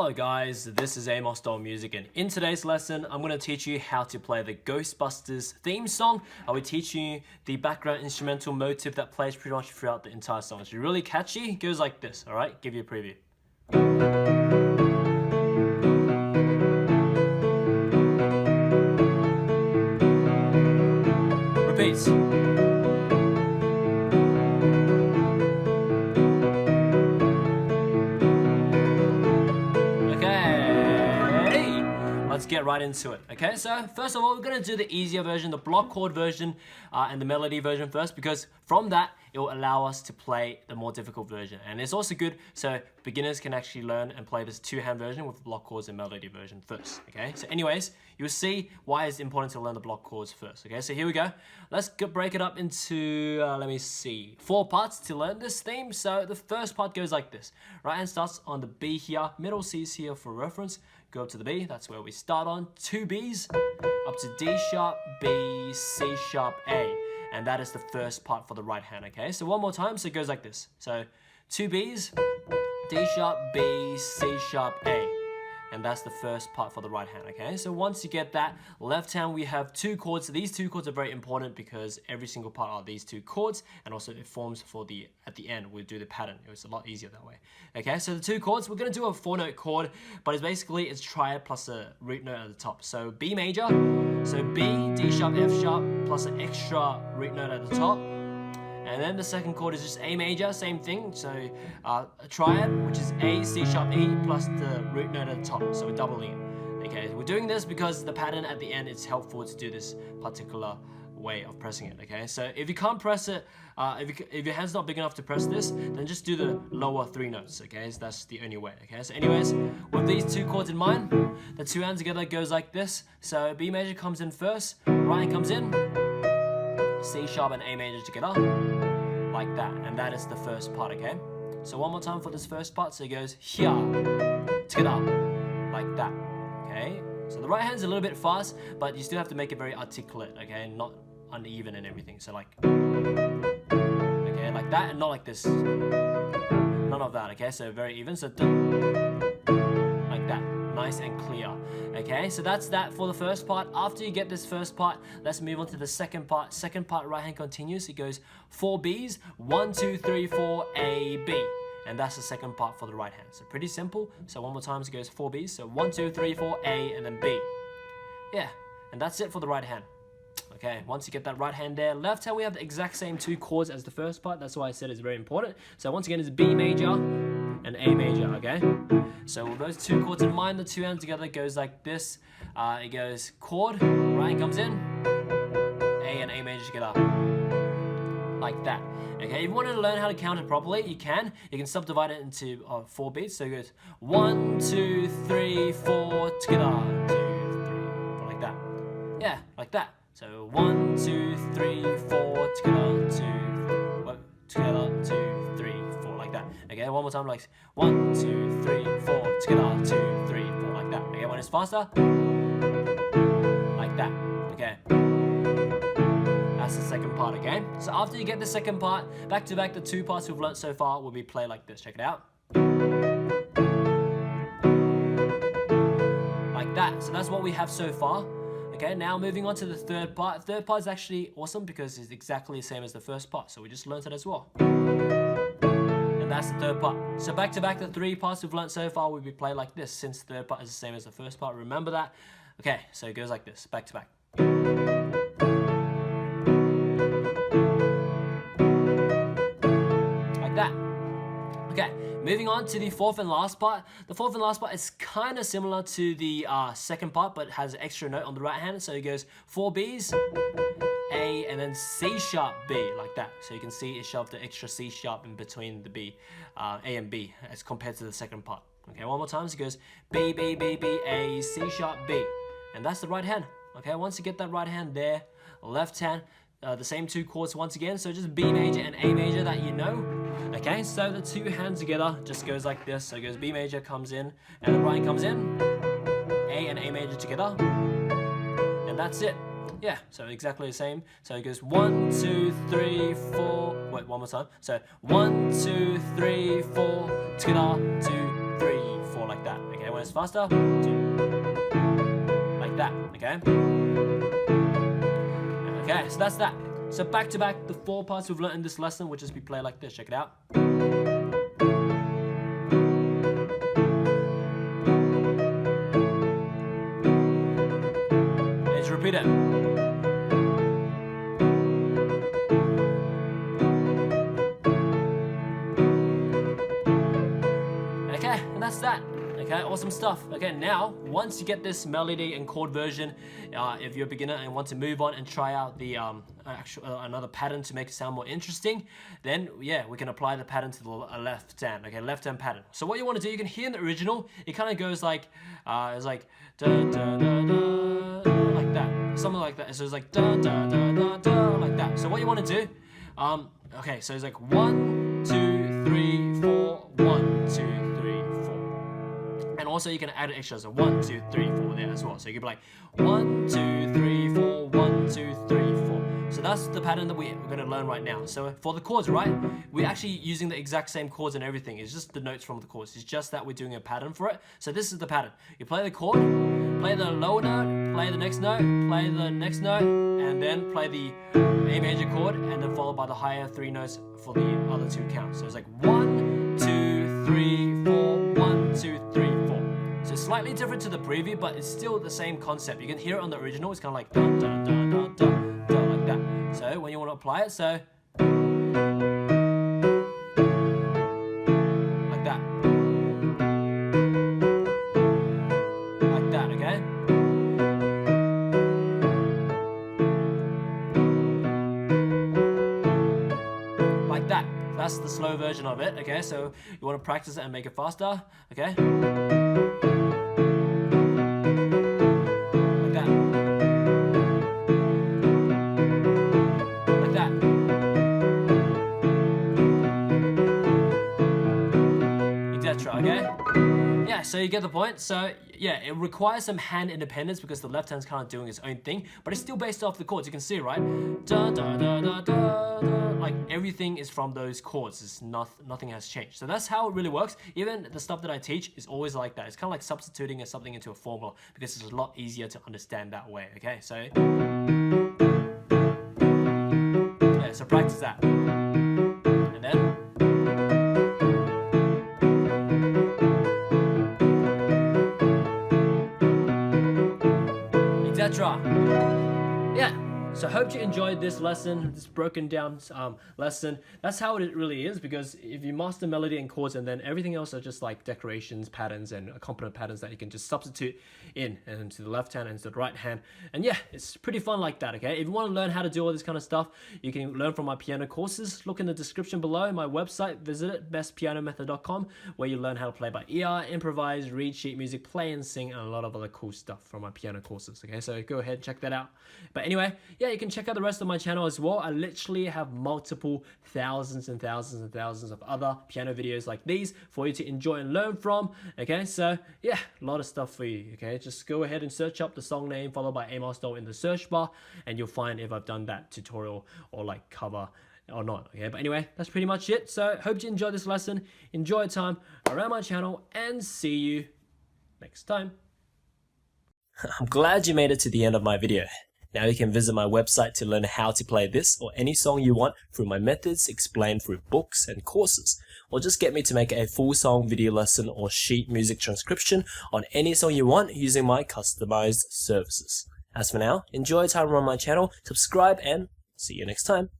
Hello guys, this is Amosdoll Music, and in today's lesson I'm going to teach you how to play the Ghostbusters theme song. I will teach you the background instrumental motive that plays pretty much throughout the entire song. It's really catchy, it goes like this, alright? Give you a preview. Repeats. Let's get right into it. Okay, so first of all, we're going to do the easier version, the block chord version and the melody version first, because from that it will allow us to play the more difficult version. And it's also good so beginners can actually learn and play this two-hand version with the block chords and melody version first. Okay, so anyways, you'll see why it's important to learn the block chords first. Okay, so here we go. Let's break it up into, let me see, 4 parts to learn this theme. So the first part goes like this. Right hand starts on the B here, middle C's here for reference. Go up to the B, that's where we start on. 2 B's, up to D sharp, B, C sharp, A. And that is the first part for the right hand, okay? So one more time, so it goes like this. So 2 B's, D sharp, B, C sharp, A. And that's the first part for the right hand, okay? So once you get that, left hand we have 2 chords. So these 2 chords are very important because every single part are these 2 chords, and also it forms for at the end, we'll do the pattern. It was a lot easier that way. Okay, so the 2 chords, we're gonna do a 4-note chord, but it's triad plus a root note at the top. So B major, so B, D sharp, F sharp, plus an extra root note at the top. And then the second chord is just A major, same thing. So a triad, which is A, C sharp, E, plus the root note at the top. So we're doubling it. Okay, we're doing this because the pattern at the end, it's helpful to do this particular way of pressing it. Okay, so if you can't press it, if your hand's not big enough to press this, then just do the lower 3 notes. Okay, so that's the only way. Okay, so anyways, with these 2 chords in mind, the 2 hands together goes like this. So B major comes in first, right hand comes in, C sharp and A major together, like that, and that is the first part, okay? So one more time for this first part, so it goes here, together, like that, okay? So the right hand's a little bit fast, but you still have to make it very articulate, okay? Not uneven and everything, so like, okay, like that, and not like this, none of that, okay? So very even, so like that. Nice and clear. Okay, so that's that for the first part. After you get this first part, let's move on to the second part. Second part, right hand continues. It goes 4 B's, 1, 2, 3, 4, A, B. And that's the second part for the right hand. So pretty simple. So one more time, it goes 4 B's. So 1, 2, 3, 4, A, and then B. Yeah, and that's it for the right hand. Okay, once you get that right hand there, left hand we have the exact same 2 chords as the first part. That's why I said it's very important. So once again, it's B major and A major, okay? So with those 2 chords in mind, the 2 hands together goes like this. It goes chord, right hand comes in, A and A major together, like that. Okay, if you want to learn how to count it properly, you can. You can subdivide it into 4 beats. So it goes 1, 2, 3, 4, together, 2, 3, 4, like that. Yeah, like that. So 1, 2, 3, 4, together, 2, 3, together, 2, 3, 4, like that. Okay, one more time, like 1, 2, 3, 4, together, 2, 3, 4, like that. Okay, when it's faster, like that. Okay, that's the second part. Okay, so after you get the second part, back to back, the 2 parts we've learnt so far will be played like this. Check it out. Like that. So that's what we have so far. Okay, now moving on to the third part. Third part is actually awesome because it's exactly the same as the first part. So we just learnt it as well. And that's the third part. So back to back, the 3 parts we've learnt so far will be played like this, since the third part is the same as the first part. Remember that. Okay, so it goes like this, back to back. Like that. Okay, moving on to the 4th and last part. The 4th and last part is kind of similar to the second part, but has an extra note on the right hand. So it goes 4 B's, A, and then C sharp, B, like that. So you can see it shoved the extra C sharp in between the B, A and B, as compared to the second part. Okay, one more time. So it goes B, B, B, B, A, C sharp, B. And that's the right hand. Okay, once you get that right hand there, left hand, the same 2 chords once again. So just B major and A major that you know. Okay, so the 2 hands together just goes like this. So it goes B major comes in, and the right hand comes in, A and A major together, and that's it. Yeah, so exactly the same. So it goes 1, 2, 3, 4. Wait, one more time. So 1, 2, 3, 4, together, 2, 3, 4, like that. Okay, when when it's faster, 2. Like that, okay? Okay, so that's that. So back to back, the 4 parts we've learned in this lesson will just be played like this. Check it out. Let's repeat it. Okay, and that's that. Okay, awesome stuff. Okay, now once you get this melody and chord version, if you're a beginner and want to move on and try out the another pattern to make it sound more interesting, then yeah, we can apply the pattern to the left hand. Okay, left hand pattern. So what you want to do, you can hear in the original, it kind of goes like it's like da da da da, like that, something like that. So it's like da da da da da, like that. So what you want to do, okay, so it's like 1 2 3 4, 1 2 3 4. And also you can add an extra, so 1 2 3 4 there as well. So you can be like 1 2 3 4, 1 2 3 4. So that's the pattern that we're going to learn right now. So for the chords, right, we're actually using the exact same chords and everything. It's just the notes from the chords. It's just that we're doing a pattern for it. So this is the pattern. You play the chord, play the lower note, play the next note, play the next note, and then play the A major chord, and then followed by the higher 3 notes for the other 2 counts. So it's like 1 2 3 4, 1 2 3 4. So it's slightly different to the preview, but it's still the same concept. You can hear it on the original. It's kind of like da da da da da da, like that. So when you want to apply it, so like that, like that, okay? Like that. That's the slow version of it, okay? So you want to practice it and make it faster, okay? Like that. Like that. Etc., okay? Yeah, so you get the point. So yeah, it requires some hand independence because the left hand's kind of doing its own thing, but it's still based off the chords. You can see, right? Da da da da da da. Like everything is from those chords. It's nothing has changed. So that's how it really works. Even the stuff that I teach is always like that. It's kind of like substituting something into a formula because it's a lot easier to understand that way. Okay, so yeah, so practice that, and then. Yeah, so I hope you enjoyed this lesson, this broken down lesson. That's how it really is, because if you master melody and chords, and then everything else are just like decorations, patterns, and accompaniment patterns that you can just substitute in and to the left hand and to the right hand. And yeah, it's pretty fun like that, okay? If you want to learn how to do all this kind of stuff, you can learn from my piano courses. Look in the description below, my website, visit it, bestpianomethod.com, where you learn how to play by ear, improvise, read sheet music, play and sing, and a lot of other cool stuff from my piano courses, okay? So go ahead and check that out. But anyway, yeah, you can check out the rest of my channel as well. I literally have multiple thousands and thousands and thousands of other piano videos like these for you to enjoy and learn from, okay? So yeah, a lot of stuff for you, okay? Just go ahead and search up the song name followed by Amosdoll in the search bar, and you'll find if I've done that tutorial or like cover or not, okay? But anyway, that's pretty much it. So hope you enjoyed this lesson, enjoy time around my channel, and see you next time. I'm glad you made it to the end of my video. Now you can visit my website to learn how to play this or any song you want through my methods explained through books and courses, or just get me to make a full song video lesson or sheet music transcription on any song you want using my customized services. As for now, enjoy time on my channel, subscribe, and see you next time.